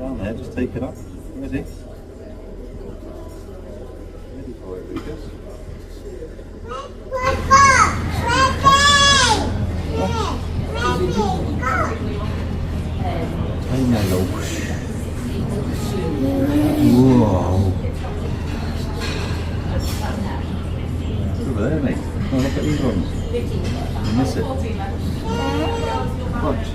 down there, just take it up. Ready? Ready for it, Lucas? Hey, Nello. Whoa. It's over there, mate. Oh, look at these ones. You miss it. Watch.